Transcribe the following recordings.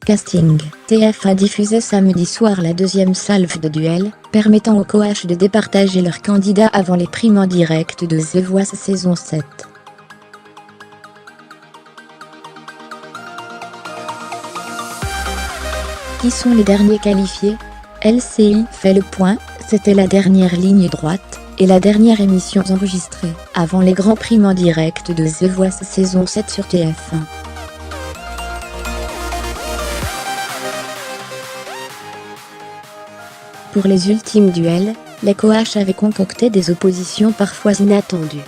Casting. TF1 diffusé samedi soir la deuxième salve de duel, permettant aux coachs de départager leurs candidats avant les primes en direct de The Voice saison 7. Qui sont les derniers qualifiés? LCI fait le point, c'était la dernière ligne droite, et la dernière émission enregistrée, avant les grands primes en direct de The Voice saison 7 sur TF1. Pour les ultimes duels, les coachs avaient concocté des oppositions parfois inattendues.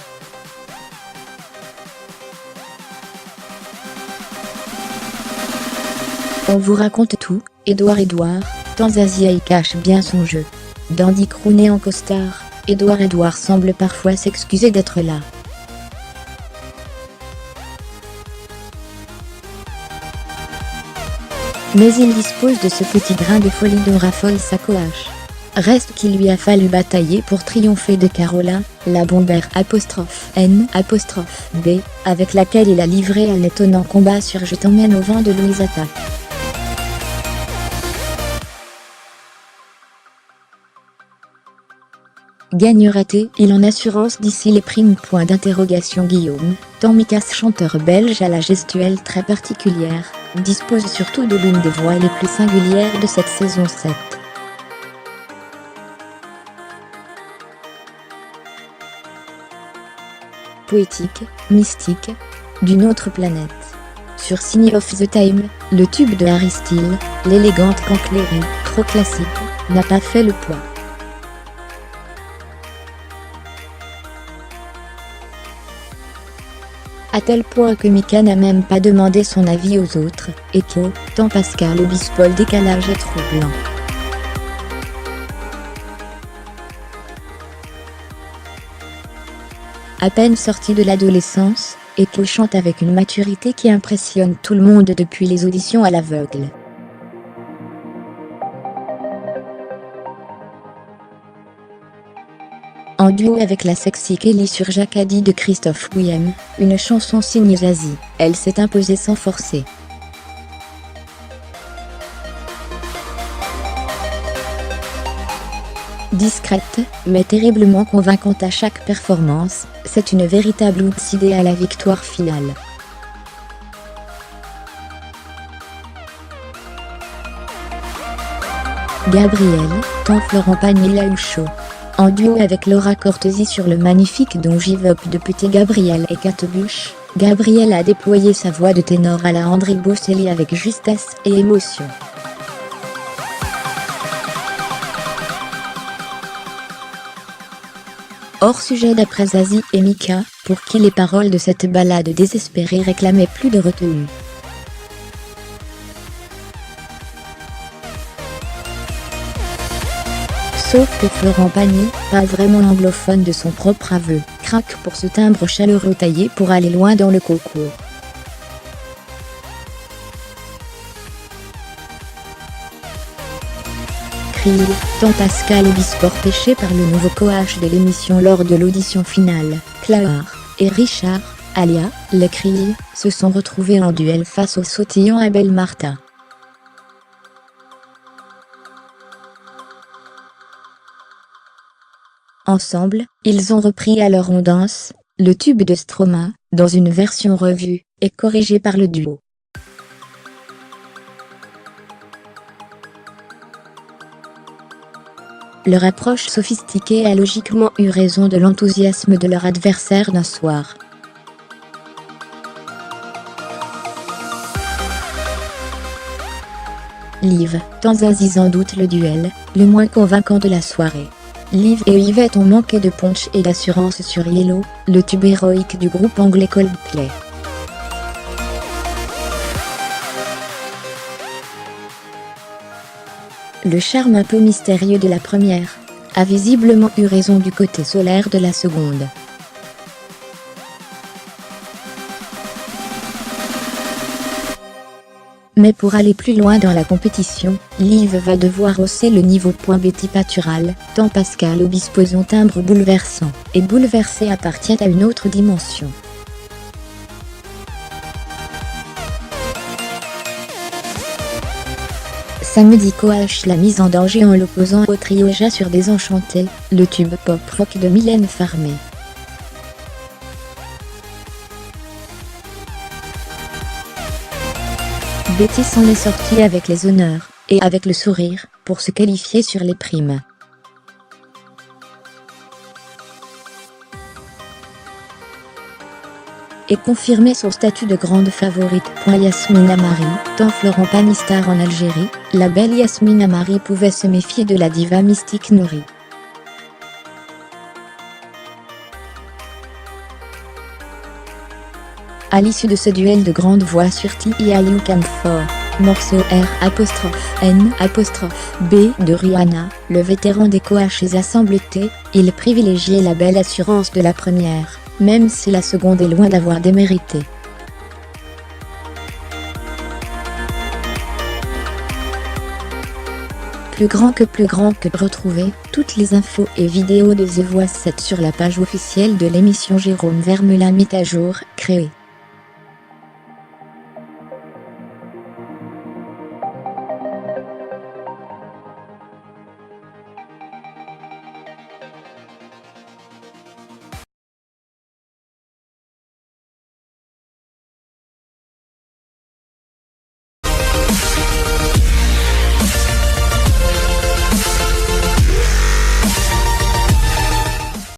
On vous raconte tout, Edouard, tant Zazie y cache bien son jeu. Dandy crooné en costard, Edouard semble parfois s'excuser d'être là. Mais il dispose de ce petit grain de folie dont raffole sa coach. Reste qu'il lui a fallu batailler pour triompher de Carola, la bombère ''N''B, avec laquelle il a livré un étonnant combat sur Je t'emmène au vent de Louise Attaque. Gagnera-t-il en assurance d'ici les primes? Guillaume, tant Mikas, chanteur belge à la gestuelle très particulière, dispose surtout de l'une des voix les plus singulières de cette saison 7. Poétique, mystique, d'une autre planète. Sur Sign of the Time, le tube de Harry Styles, l'élégante Canclery, trop classique, n'a pas fait le poids. À tel point que Mika n'a même pas demandé son avis aux autres, et tant Pascal Obispo, le décalage est troublant. À peine sorti de l'adolescence, Eko chante avec une maturité qui impressionne tout le monde depuis les auditions à l'aveugle. En duo avec la sexy Kelly sur Jacadi de Christophe Willem, une chanson signée Zazie, elle s'est imposée sans forcer. Discrète, mais terriblement convaincante à chaque performance, c'est une véritable outsidée à la victoire finale. Gabrielle, tant Florent Pagny l'a eu chaud. En duo avec Laura Cortesi sur le magnifique Don Givop de Petit Gabriel et Catebuche, Gabrielle a déployé sa voix de ténor à la André Bocelli avec justesse et émotion. Hors sujet d'après Zazie et Mika, pour qui les paroles de cette ballade désespérée réclamaient plus de retenue. Sauf que Florent Pagny, pas vraiment anglophone de son propre aveu, craque pour ce timbre chaleureux taillé pour aller loin dans le concours. Crier, tant Pascal Obispo, pêché par le nouveau coach de l'émission lors de l'audition finale, Claire, et Richard, Alia, les Crier, se sont retrouvés en duel face au sautillant Abel Martin. Ensemble, ils ont repris Alors on danse, le tube de Stromae, dans une version revue et corrigée par le duo. Leur approche sophistiquée a logiquement eu raison de l'enthousiasme de leur adversaire d'un soir. Liv, tant Zazie en doute le duel, le moins convaincant de la soirée. Liv et Yvette ont manqué de punch et d'assurance sur Yellow, le tube héroïque du groupe anglais Coldplay. Le charme un peu mystérieux de la première a visiblement eu raison du côté solaire de la seconde. Mais pour aller plus loin dans la compétition, Liv va devoir hausser le niveau. Betty Patural, tant Pascal Obispo, son timbre bouleversant et bouleversé appartient à une autre dimension. Samedi Coach l'a mise en danger en l'opposant au trio Ja sur Désenchanté, le tube pop-rock de Mylène Farmer. Betty s'en est sortie avec les honneurs, et avec le sourire, pour se qualifier sur les primes. Et confirmer son statut de grande favorite. Yasmine Amari, tant Florent Pagny star en Algérie, la belle Yasmine Amari pouvait se méfier de la diva Mystique Nouri. À l'issue de ce duel de grande voix sur Tia You Can For, morceau R'(N')B de Rihanna, le vétéran des Coaches a semblé il privilégiait la belle assurance de la première, même si la seconde est loin d'avoir démérité. Plus grand que retrouvez toutes les infos et vidéos de The Voice 7 sur la page officielle de l'émission. Jérôme Vermelin mit à jour, créé.